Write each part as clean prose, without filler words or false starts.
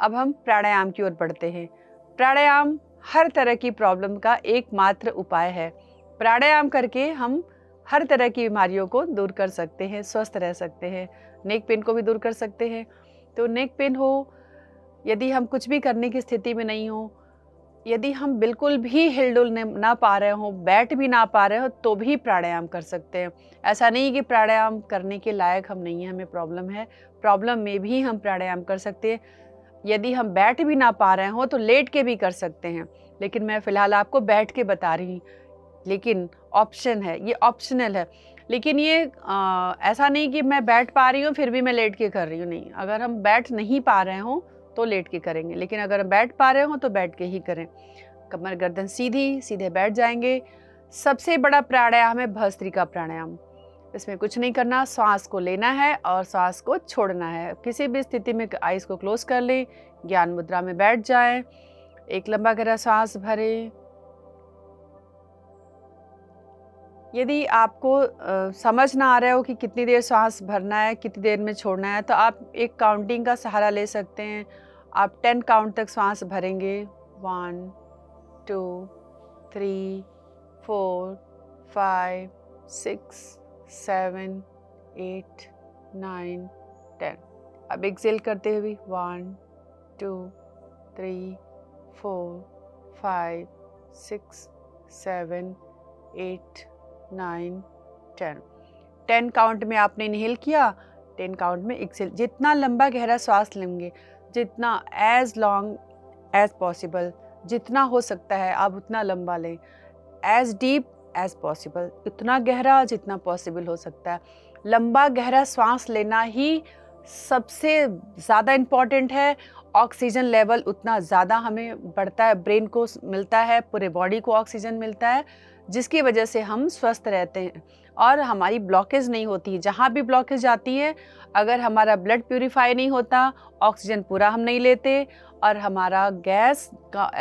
अब हम प्राणायाम की ओर बढ़ते हैं। प्राणायाम हर तरह की प्रॉब्लम का एकमात्र उपाय है। प्राणायाम करके हम हर तरह की बीमारियों को दूर कर सकते हैं, स्वस्थ रह सकते हैं। नेक पेन को भी दूर कर सकते हैं। तो नेक पेन हो, यदि हम कुछ भी करने की स्थिति में नहीं हो, यदि हम बिल्कुल भी हिल-डुल ना पा रहे हों, बैठ भी ना पा रहे हो, तो भी प्राणायाम कर सकते हैं। ऐसा नहीं कि प्राणायाम करने के लायक हम नहीं हैं, हमें प्रॉब्लम है, प्रॉब्लम में भी हम प्राणायाम कर सकते हैं। यदि हम बैठ भी ना पा रहे हों, तो लेट के भी कर सकते हैं। लेकिन मैं फ़िलहाल आपको बैठ के बता रही हूँ, लेकिन ऑप्शन है, ये ऑप्शनल है। लेकिन ये ऐसा नहीं कि मैं बैठ पा रही हूँ, फिर भी मैं लेट के कर रही हूँ, नहीं। अगर हम बैठ नहीं पा रहे हों, तो लेट के करेंगे, लेकिन अगर हम बैठ पा रहे हों तो बैठ के ही करें। कमर गर्दन सीधी, सीधे बैठ जाएंगे। सबसे बड़ा प्राणायाम है भस्त्रिका प्राणायाम। इसमें कुछ नहीं करना, सांस को लेना है और सांस को छोड़ना है। किसी भी स्थिति में आइज़ को क्लोज कर लें, ज्ञान मुद्रा में बैठ जाएं, एक लंबा गहरा सांस भरें। यदि आपको समझ ना आ रहा हो कि कितनी देर सांस भरना है, कितनी देर में छोड़ना है, तो आप एक काउंटिंग का सहारा ले सकते हैं। आप 10 काउंट तक सांस भरेंगे। 1 2 3 4 5 6 7 8 9 10। अब एक्सेल करते हुए 1 2 3 4 5 6 7 8 9 10। 10 काउंट में आपने इनहेल किया, 10 काउंट में एक्सेल। जितना लंबा गहरा सांस लेंगे, जितना एज लॉन्ग एज पॉसिबल, जितना हो सकता है आप उतना लंबा लें। एज डीप एज पॉसिबल, उतना गहरा जितना पॉसिबल हो सकता है। लंबा गहरा सांस लेना ही सबसे ज़्यादा इम्पॉर्टेंट है। ऑक्सीजन लेवल उतना ज़्यादा हमें बढ़ता है, ब्रेन को मिलता है, पूरे बॉडी को ऑक्सीजन मिलता है, जिसकी वजह से हम स्वस्थ रहते हैं और हमारी ब्लॉकेज नहीं होती। जहाँ भी ब्लॉकेज आती है, अगर हमारा ब्लड प्यूरिफाई नहीं होता, ऑक्सीजन पूरा हम नहीं लेते और हमारा गैस का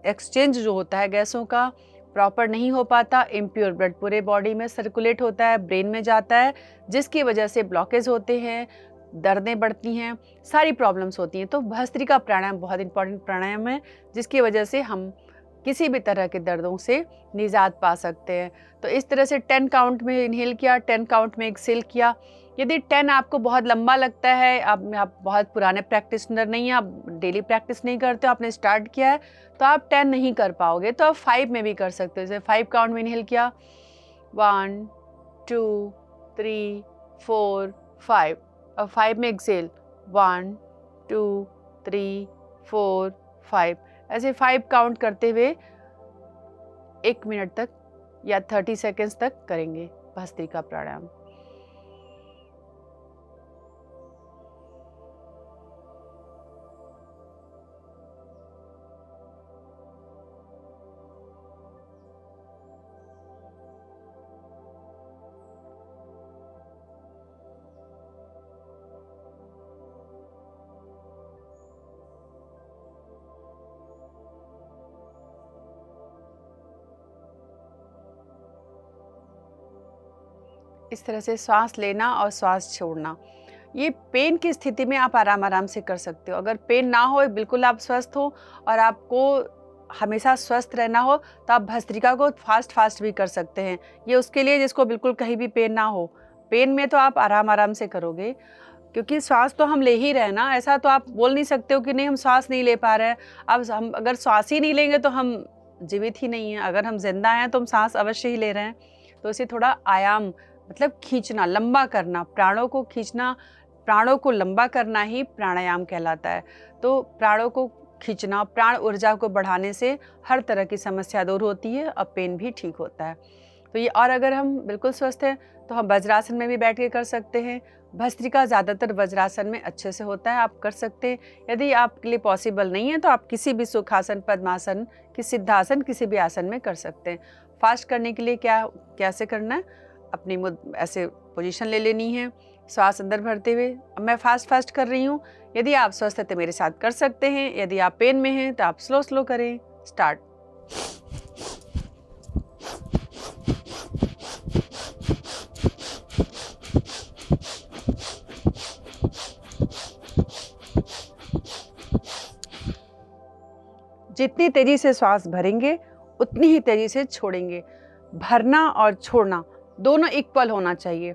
एक्सचेंज जो होता है गैसों का प्रॉपर नहीं हो पाता, इम्प्योर ब्लड पूरे बॉडी में सर्कुलेट होता है, ब्रेन में जाता है, जिसकी वजह से ब्लॉकेज होते हैं, दर्दें बढ़ती हैं, सारी प्रॉब्लम्स होती हैं। तो भस्त्रिका प्राणायाम बहुत इंपॉर्टेंट प्राणायाम है, जिसकी वजह से हम किसी भी तरह के दर्दों से निजात पा सकते हैं। तो इस तरह से 10 काउंट में इनहेल किया, 10 काउंट में एक्सेल किया। यदि 10 आपको बहुत लंबा लगता है, आप बहुत पुराने प्रैक्टिशनर नहीं हैं, आप डेली प्रैक्टिस नहीं करते हो, आपने स्टार्ट किया है, तो आप 10 नहीं कर पाओगे, तो आप 5 में भी कर सकते हो। जैसे 5 काउंट में इनहेल किया, 1 2 3 4 5। अब 5 में एक्सेल, 1 2 3 4 5। ऐसे 5 काउंट करते हुए 1 मिनट तक या 30 सेकेंड्स तक करेंगे भस्त्रिका प्राणायाम। इस तरह से सांस लेना और सांस छोड़ना, ये पेन की स्थिति में आप आराम से कर सकते हो। अगर पेन ना हो, बिल्कुल आप स्वस्थ हो और आपको हमेशा स्वस्थ रहना हो, तो आप भस्त्रिका को फास्ट भी कर सकते हैं। ये उसके लिए जिसको बिल्कुल कहीं भी पेन ना हो। पेन में तो आप आराम से करोगे, क्योंकि सांस तो हम ले ही रहे हैं ना। ऐसा तो आप बोल नहीं सकते हो कि नहीं हम सांस नहीं ले पा रहे हैं। अब हम अगर सांस ही नहीं लेंगे तो हम जीवित ही नहीं हैं। अगर हम जिंदा हैं तो हम सांस अवश्य ही ले रहे हैं। तो इसे थोड़ा आयाम, मतलब खींचना, लंबा करना, प्राणों को खींचना, प्राणों को लंबा करना ही प्राणायाम कहलाता है। तो प्राणों को खींचना, प्राण ऊर्जा को बढ़ाने से हर तरह की समस्या दूर होती है और पेन भी ठीक होता है। तो ये, और अगर हम बिल्कुल स्वस्थ हैं तो हम वज्रासन में भी बैठ के कर सकते हैं। भस्त्रिका ज़्यादातर वज्रासन में अच्छे से होता है, आप कर सकते हैं। यदि आपके लिए पॉसिबल नहीं है तो आप किसी भी सुखासन, पद्मासन, सिद्धासन, किसी भी आसन में कर सकते हैं। फास्ट करने के लिए कैसे करना है, अपनी ऐसे पोजीशन ले लेनी है, श्वास अंदर भरते हुए। अब मैं फास्ट कर रही हूँ। यदि आप स्वस्थ हैं तो मेरे साथ कर सकते हैं, यदि आप पेन में हैं तो आप स्लो करें। स्टार्ट। जितनी तेज़ी से श्वास भरेंगे उतनी ही तेज़ी से छोड़ेंगे। भरना और छोड़ना दोनों इक्वल होना चाहिए,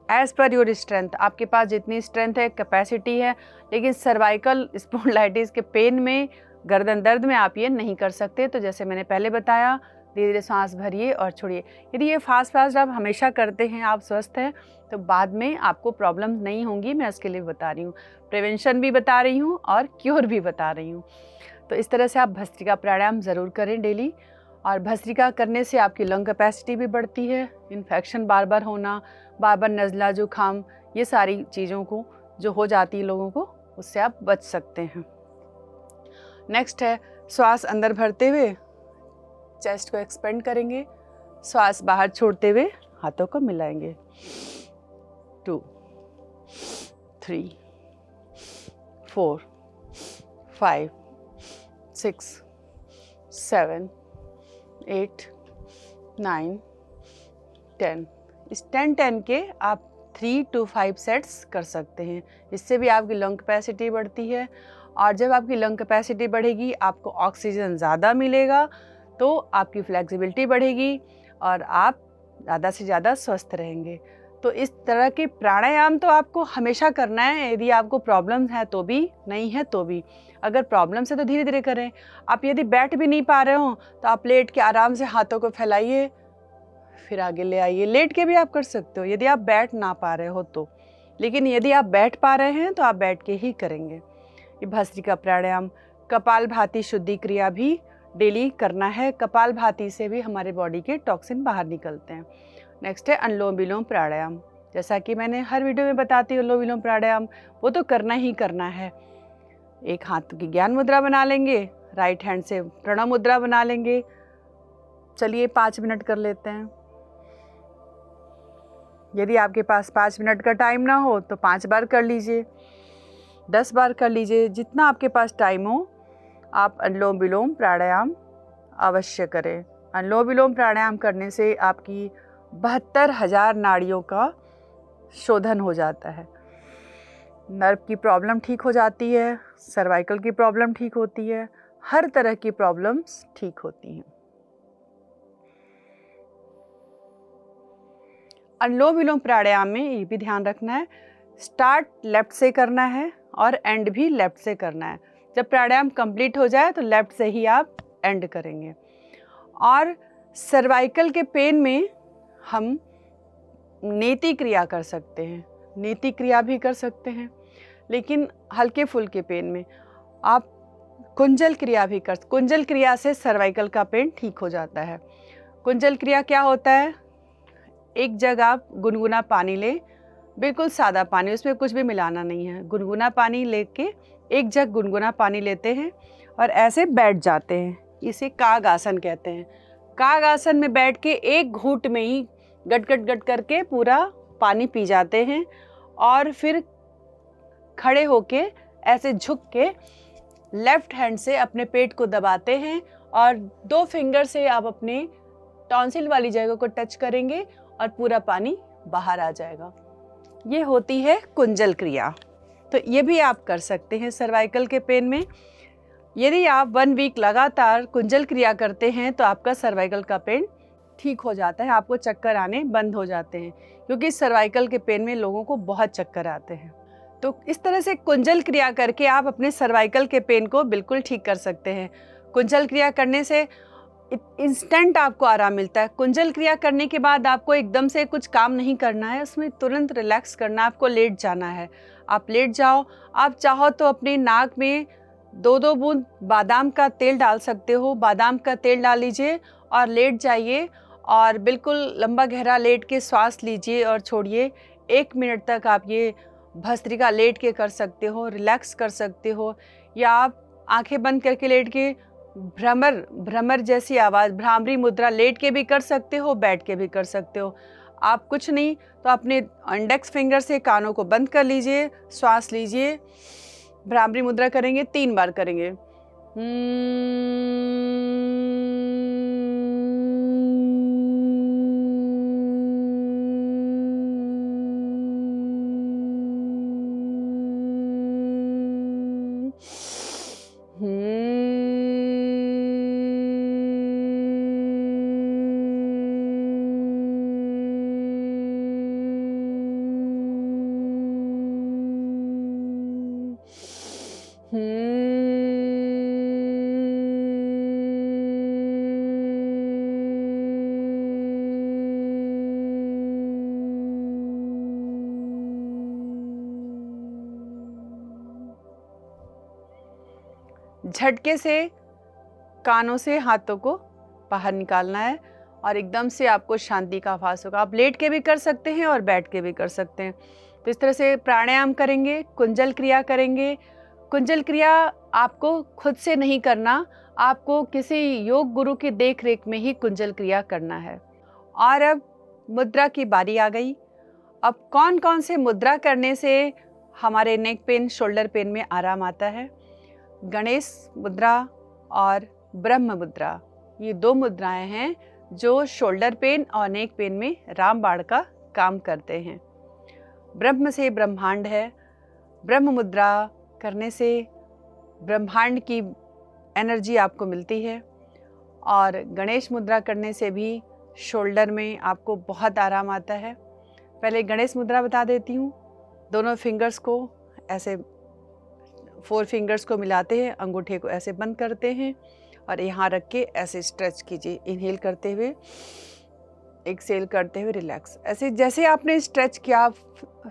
एज़ पर योर स्ट्रेंथ। आपके पास जितनी स्ट्रेंथ है, कैपेसिटी है, लेकिन सर्वाइकल स्पॉन्डिलाइटिस के पेन में, गर्दन दर्द में आप ये नहीं कर सकते। तो जैसे मैंने पहले बताया, धीरे धीरे सांस भरिए और छोड़िए। यदि ये फास्ट आप हमेशा करते हैं, आप स्वस्थ हैं, तो बाद में आपको प्रॉब्लम नहीं होंगी। मैं इसके लिए बता रही हूँ, प्रिवेंशन भी बता रही हूँ और क्योर भी बता रही हूँ। तो इस तरह से आप भस्त्रिका प्राणायाम ज़रूर करें डेली। और भस्त्रिका करने से आपकी लंग कैपेसिटी भी बढ़ती है। इन्फेक्शन बार बार होना, बार बार नज़ला, जुकाम, ये सारी चीज़ों को जो हो जाती है लोगों को, उससे आप बच सकते हैं। नेक्स्ट है श्वास अंदर भरते हुए चेस्ट को एक्सपेंड करेंगे, श्वास बाहर छोड़ते हुए हाथों को मिलाएंगे। 2, 3, 4, 5, 6, 7, 8, 9, 10। इस 10-10 के आप 3 to 5 सेट्स कर सकते हैं। इससे भी आपकी लंग कैपेसिटी बढ़ती है, और जब आपकी लंग कैपेसिटी बढ़ेगी, आपको ऑक्सीजन ज़्यादा मिलेगा, तो आपकी फ्लेक्सिबिलिटी बढ़ेगी और आप ज़्यादा से ज़्यादा स्वस्थ रहेंगे। तो इस तरह के प्राणायाम तो आपको हमेशा करना है, यदि आपको प्रॉब्लम है तो भी, नहीं है तो भी। अगर प्रॉब्लम है तो धीरे धीरे करें। आप यदि बैठ भी नहीं पा रहे हो तो आप लेट के आराम से हाथों को फैलाइए, फिर आगे ले आइए। लेट के भी आप कर सकते हो यदि आप बैठ ना पा रहे हो तो, लेकिन यदि आप बैठ पा रहे हैं तो आप बैठ के ही करेंगे। ये भस्त्रिका प्राणायाम। कपालभाति शुद्धि क्रिया भी डेली करना है। कपालभाति से भी हमारे बॉडी के टॉक्सिन बाहर निकलते हैं। नेक्स्ट है अनुलोम विलोम प्राणायाम। जैसा कि मैंने हर वीडियो में बताती हूँ, अनुलोम विलोम प्राणायाम वो तो करना ही करना है। एक हाथ की ज्ञान मुद्रा बना लेंगे, राइट हैंड से प्रणव मुद्रा बना लेंगे। चलिए 5 मिनट कर लेते हैं। यदि आपके पास 5 मिनट का टाइम ना हो तो 5 बार कर लीजिए, 10 बार कर लीजिए, जितना आपके पास टाइम हो आप अनुलोम विलोम प्राणायाम अवश्य करें। अनुलोम विलोम प्राणायाम करने से आपकी 72,000 नाड़ियों का शोधन हो जाता है। नर्व की प्रॉब्लम ठीक हो जाती है, सर्वाइकल की प्रॉब्लम ठीक होती है, हर तरह की प्रॉब्लम्स ठीक होती हैं। अनुलोम विलोम प्राणायाम में ये भी ध्यान रखना है, स्टार्ट लेफ्ट से करना है और एंड भी लेफ्ट से करना है। जब प्राणायाम कंप्लीट हो जाए तो लेफ्ट से ही आप एंड करेंगे। और सर्वाइकल के पेन में हम नेति क्रिया कर सकते हैं, नेति क्रिया भी कर सकते हैं, लेकिन हल्के फुल्के पेन में आप कुंजल क्रिया भी कर। कुंजल क्रिया से सर्वाइकल का पेन ठीक हो जाता है। कुंजल क्रिया क्या होता है? एक जग आप गुनगुना पानी लें, बिल्कुल सादा पानी, उसमें कुछ भी मिलाना नहीं है। गुनगुना पानी लेके एक जग गुनगुना पानी लेते हैं और ऐसे बैठ जाते हैं। इसे काग आसन कहते हैं। काग आसन में बैठ के एक घूंट में ही गट गट गट करके पूरा पानी पी जाते हैं और फिर खड़े होके ऐसे झुक के लेफ्ट हैंड से अपने पेट को दबाते हैं और 2 फिंगर से आप अपने टॉन्सिल वाली जगह को टच करेंगे और पूरा पानी बाहर आ जाएगा। ये होती है कुंजल क्रिया। तो ये भी आप कर सकते हैं सर्वाइकल के पेन में। यदि आप 1 वीक लगातार कुंजल क्रिया करते हैं तो आपका सर्वाइकल का पेन ठीक हो जाता है, आपको चक्कर आने बंद हो जाते हैं, क्योंकि सर्वाइकल के पेन में लोगों को बहुत चक्कर आते हैं। तो इस तरह से कुंजल क्रिया करके आप अपने सर्वाइकल के पेन को बिल्कुल ठीक कर सकते हैं। कुंजल क्रिया करने से इंस्टेंट आपको आराम मिलता है। कुंजल क्रिया करने के बाद आपको एकदम से कुछ काम नहीं करना है, उसमें तुरंत रिलैक्स करना है, आपको लेट जाना है। आप लेट जाओ। आप चाहो तो अपने नाक में 2-2 बूंद बादाम का तेल डाल सकते हो। बादाम का तेल डाल लीजिए और लेट जाइए और बिल्कुल लंबा गहरा लेट के श्वास लीजिए और छोड़िए। 1 मिनट तक आप ये भस्त्रिका लेट के कर सकते हो, रिलैक्स कर सकते हो। या आप आंखें बंद करके लेट के भ्रमर जैसी आवाज़, भ्रामरी मुद्रा लेट के भी कर सकते हो, बैठ के भी कर सकते हो। आप कुछ नहीं तो अपने इंडेक्स फिंगर से कानों को बंद कर लीजिए, श्वास लीजिए, भ्रामरी मुद्रा करेंगे, 3 बार करेंगे। झटके से कानों से हाथों को बाहर निकालना है और एकदम से आपको शांति का आभास होगा। आप लेट के भी कर सकते हैं और बैठ के भी कर सकते हैं। तो इस तरह से प्राणायाम करेंगे, कुंजल क्रिया करेंगे। कुंजल क्रिया आपको खुद से नहीं करना, आपको किसी योग गुरु की देख रेख में ही कुंजल क्रिया करना है। और अब मुद्रा की बारी आ गई। अब कौन कौन से मुद्रा करने से हमारे नेक पेन, शोल्डर पेन में आराम आता है? गणेश मुद्रा और ब्रह्म मुद्रा, ये दो मुद्राएं हैं जो शोल्डर पेन और नेक पेन में रामबाण का काम करते हैं। ब्रह्म से ब्रह्मांड है। ब्रह्म मुद्रा करने से ब्रह्मांड की एनर्जी आपको मिलती है और गणेश मुद्रा करने से भी शोल्डर में आपको बहुत आराम आता है। पहले गणेश मुद्रा बता देती हूँ। दोनों फिंगर्स को ऐसे 4 फिंगर्स को मिलाते हैं, अंगूठे को ऐसे बंद करते हैं और यहाँ रख के ऐसे स्ट्रेच कीजिए। इनहेल करते हुए, एक्सहेल करते हुए रिलैक्स। ऐसे जैसे आपने स्ट्रेच किया, आप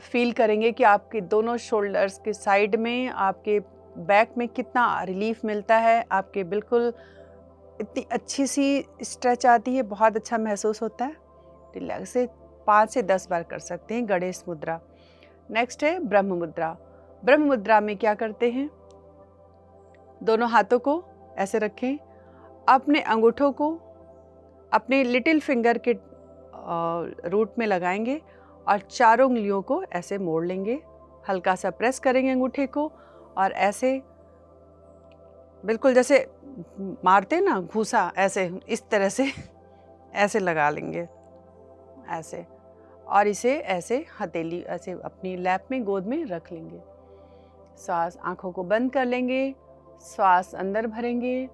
फील करेंगे कि आपके दोनों शोल्डर्स के साइड में, आपके बैक में कितना रिलीफ मिलता है। आपके बिल्कुल इतनी अच्छी सी स्ट्रेच आती है, बहुत अच्छा महसूस होता है। रिलैक्स से 5 से 10 बार कर सकते हैं गणेश मुद्रा। नेक्स्ट है ब्रह्म मुद्रा। ब्रह्म मुद्रा में क्या करते हैं? दोनों हाथों को ऐसे रखें, अपने अंगूठों को अपने लिटिल फिंगर के रूट में लगाएंगे और चारों उंगलियों को ऐसे मोड़ लेंगे। हल्का सा प्रेस करेंगे अंगूठे को और ऐसे बिल्कुल जैसे मारते ना घूसा, ऐसे इस तरह से ऐसे लगा लेंगे ऐसे, और इसे ऐसे हथेली ऐसे अपनी लैप में, गोद में रख लेंगे। सांस, आंखों को बंद कर लेंगे, श्वास अंदर भरेंगे,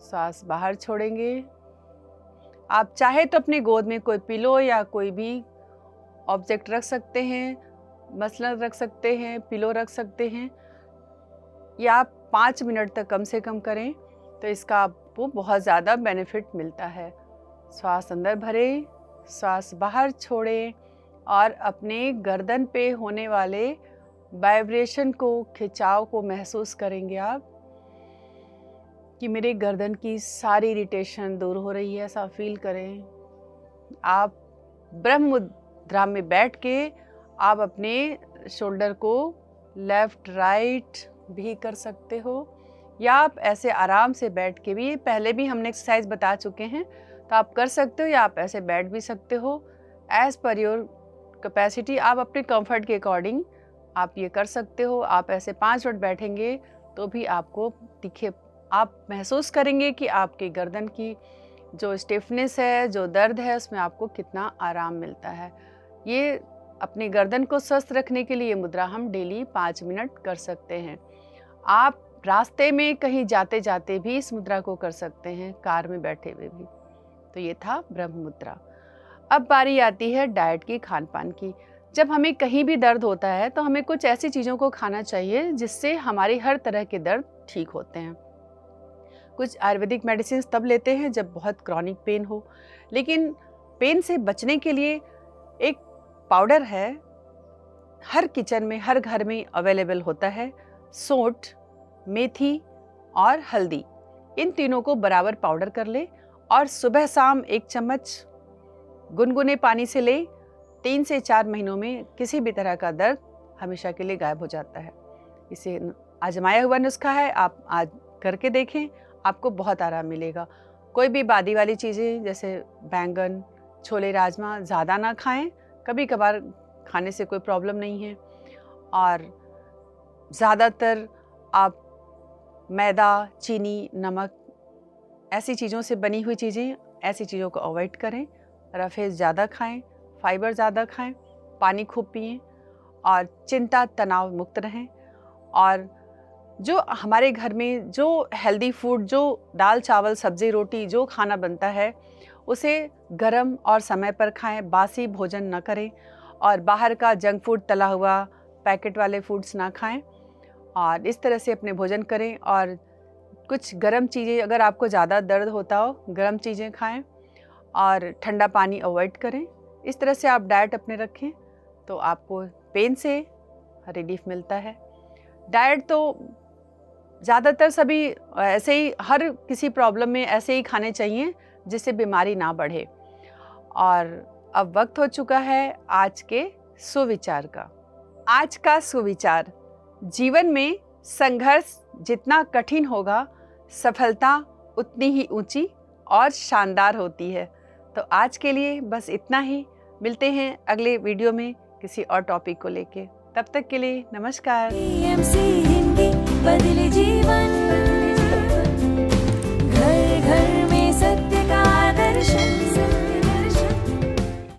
सांस बाहर छोड़ेंगे। आप चाहे तो अपनी गोद में कोई पिलो या कोई भी ऑब्जेक्ट रख सकते हैं, मसलन रख सकते हैं, पिलो रख सकते हैं, या आप 5 मिनट तक कम से कम करें तो इसका आपको बहुत ज़्यादा बेनिफिट मिलता है। श्वास अंदर भरें, श्वास बाहर छोड़ें और अपने गर्दन पे होने वाले वाइब्रेशन को, खिंचाव को महसूस करेंगे आप कि मेरे गर्दन की सारी इरिटेशन दूर हो रही है, ऐसा फील करें। आप ब्रह्म मुद्रा में बैठ के आप अपने शोल्डर को लेफ्ट राइट भी कर सकते हो, या आप ऐसे आराम से बैठ के भी, पहले भी हमने एक्सरसाइज बता चुके हैं, तो आप कर सकते हो, या आप ऐसे बैठ भी सकते हो। एज पर योर कैपेसिटी, आप अपने कंफर्ट के अकॉर्डिंग आप ये कर सकते हो। आप ऐसे 5 मिनट बैठेंगे तो भी आपको दिखे, आप महसूस करेंगे कि आपके गर्दन की जो स्टिफनेस है, जो दर्द है, उसमें आपको कितना आराम मिलता है। ये अपनी गर्दन को स्वस्थ रखने के लिए ये मुद्रा हम डेली 5 मिनट कर सकते हैं। आप रास्ते में कहीं जाते जाते भी इस मुद्रा को कर सकते हैं, कार में बैठे हुए भी। तो ये था ब्रह्म मुद्रा। अब बारी आती है डाइट की, खान पान की। जब हमें कहीं भी दर्द होता है तो हमें कुछ ऐसी चीज़ों को खाना चाहिए जिससे हमारी हर तरह के दर्द ठीक होते हैं। कुछ आयुर्वेदिक मेडिसिन तब लेते हैं जब बहुत क्रॉनिक पेन हो, लेकिन पेन से बचने के लिए एक पाउडर है, हर किचन में, हर घर में अवेलेबल होता है। सौंठ, मेथी और हल्दी, इन तीनों को बराबर पाउडर कर ले और सुबह शाम 1 चम्मच गुनगुने पानी से ले। 3 से 4 महीनों में किसी भी तरह का दर्द हमेशा के लिए गायब हो जाता है। इसे आजमाया हुआ नुस्खा है, आप आज करके देखें, आपको बहुत आराम मिलेगा। कोई भी बादी वाली चीज़ें जैसे बैंगन, छोले, राजमा ज़्यादा ना खाएं, कभी कभार खाने से कोई प्रॉब्लम नहीं है। और ज़्यादातर आप मैदा, चीनी, नमक, ऐसी चीज़ों से बनी हुई चीज़ें, ऐसी चीज़ों को अवॉइड करें। रफ़े ज़्यादा खाएं, फाइबर ज़्यादा खाएं, पानी खूब पिएं और चिंता, तनाव मुक्त रहें। और जो हमारे घर में जो हेल्दी फूड, जो दाल, चावल, सब्ज़ी, रोटी, जो खाना बनता है उसे गरम और समय पर खाएं, बासी भोजन न करें और बाहर का जंक फूड, तला हुआ, पैकेट वाले फूड्स ना खाएं। और इस तरह से अपने भोजन करें। और कुछ गर्म चीज़ें, अगर आपको ज़्यादा दर्द होता हो, गर्म चीज़ें खाएं और ठंडा पानी अवॉइड करें। इस तरह से आप डाइट अपने रखें तो आपको पेन से रिलीफ मिलता है। डाइट तो ज़्यादातर सभी ऐसे ही, हर किसी प्रॉब्लम में ऐसे ही खाने चाहिए जिससे बीमारी ना बढ़े। और अब वक्त हो चुका है आज के सुविचार का। आज का सुविचार: जीवन में संघर्ष जितना कठिन होगा, सफलता उतनी ही ऊंची और शानदार होती है। तो आज के लिए बस इतना ही। मिलते हैं अगले वीडियो में किसी और टॉपिक को लेके। तब तक के लिए नमस्कार। PMC हिंदी बदले जीवन।